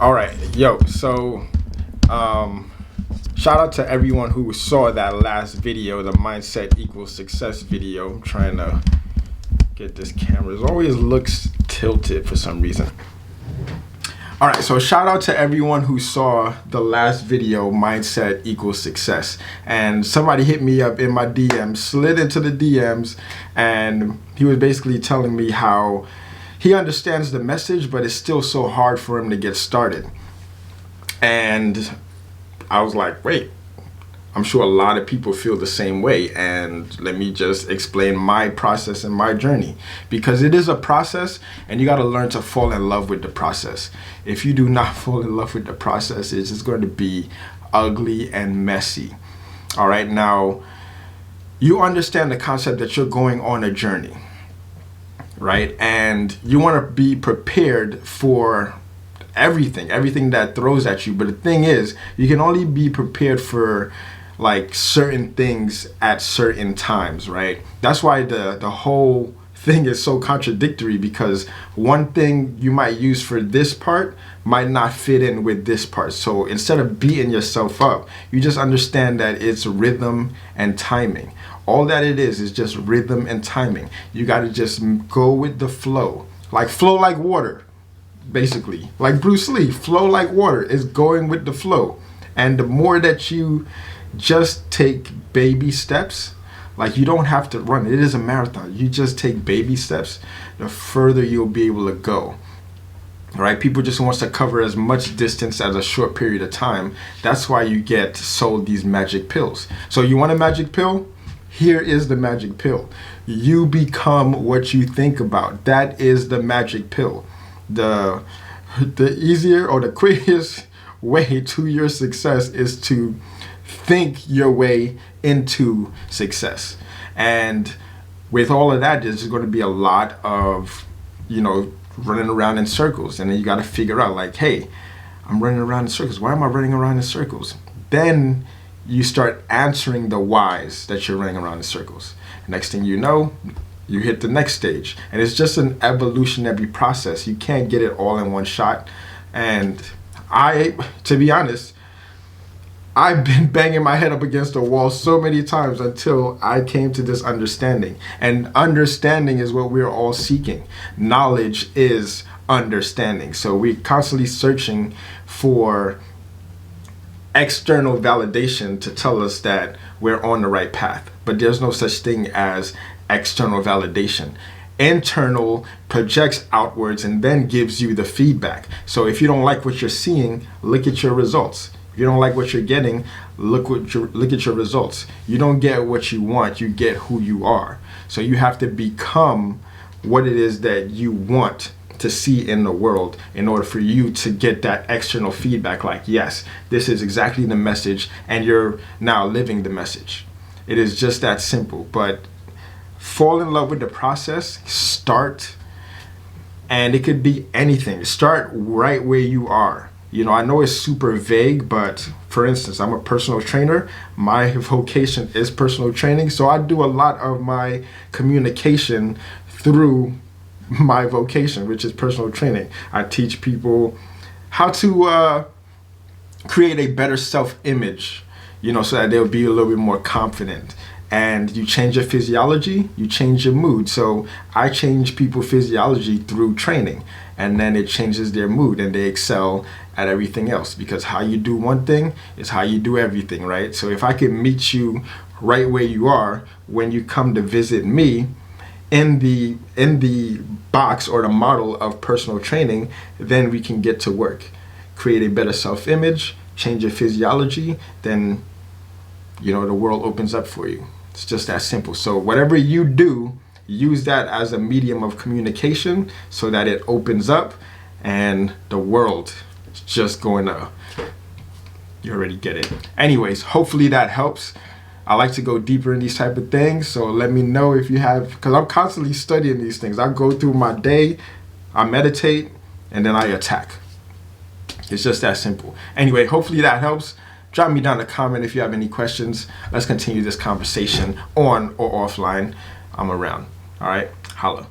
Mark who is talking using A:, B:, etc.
A: All right, yo, so shout out to everyone who saw that last video, the mindset equals success video. I'm trying to get this camera. It always looks tilted for some reason. All right, so shout out to everyone who saw the last video, mindset equals success. And somebody hit me up in my DMs, slid into the DMs, and he was basically telling me how he understands the message, but it's still so hard for him to get started. And I was like, wait, I'm sure a lot of people feel the same way. And let me just explain my process and my journey, because it is a process and you got to learn to fall in love with the process. If you do not fall in love with the process, it's just going to be ugly and messy. All right. Now, you understand the concept that you're going on a journey, right? And you want to be prepared for everything that throws at you. But the thing is, you can only be prepared for like certain things at certain times, right? That's why the whole thing is so contradictory, because one thing you might use for this part might not fit in with this part. So instead of beating yourself up, you just understand that it's rhythm and timing. All that it is just rhythm and timing. You got to just go with the flow like water, basically. Like Bruce Lee, flow like water is going with the flow. And the more that you just take baby steps, like you don't have to run. It is a marathon. You just take baby steps, the further you'll be able to go. All right, people just wants to cover as much distance as a short period of time. That's why you get sold these magic pills. So you want a magic pill? Here is the magic pill. You become what you think about. That is the magic pill. The easier or the quickest way to your success is to think your way into success. And with all of that, there's going to be a lot of, running around in circles. And then you got to figure out like, hey, I'm running around in circles. Why am I running around in circles? Then you start answering the whys that you're running around in circles. Next thing you know, you hit the next stage. And it's just an evolutionary process. You can't get it all in one shot. And to be honest, I've been banging my head up against the wall so many times until I came to this understanding. And understanding is what we're all seeking. Knowledge is understanding. So we're constantly searching for external validation to tell us that we're on the right path. But there's no such thing as external validation. Internal projects outwards and then gives you the feedback. So if you don't like what you're seeing, look at your results. If you don't like what you're getting, look at your results. You don't get what you want, you get who you are. So you have to become what it is that you want to see in the world in order for you to get that external feedback like, yes, this is exactly the message, and you're now living the message. It is just that simple. But fall in love with the process, start, and it could be anything. Start right where you are. I know it's super vague, but for instance, I'm a personal trainer. My vocation is personal training. So I do a lot of my communication through my vocation, which is personal training. I teach people how to create a better self-image, so that they'll be a little bit more confident. And you change your physiology, you change your mood. So I change people's physiology through training, and then it changes their mood and they excel at everything else, because how you do one thing is how you do everything, right? So if I can meet you right where you are when you come to visit me in the box or the model of personal training, then we can get to work. Create a better self-image, change your physiology, then the world opens up for you. It's just that simple. So whatever you do, use that as a medium of communication so that it opens up, and the world is just going to, you already get it. Anyways, hopefully that helps. I like to go deeper in these type of things, so let me know if you have, because I'm constantly studying these things. I go through my day, I meditate, and then I attack. It's just that simple. Anyway, hopefully that helps. Drop me down a comment if you have any questions. Let's continue this conversation on or offline. I'm around. All right, holla.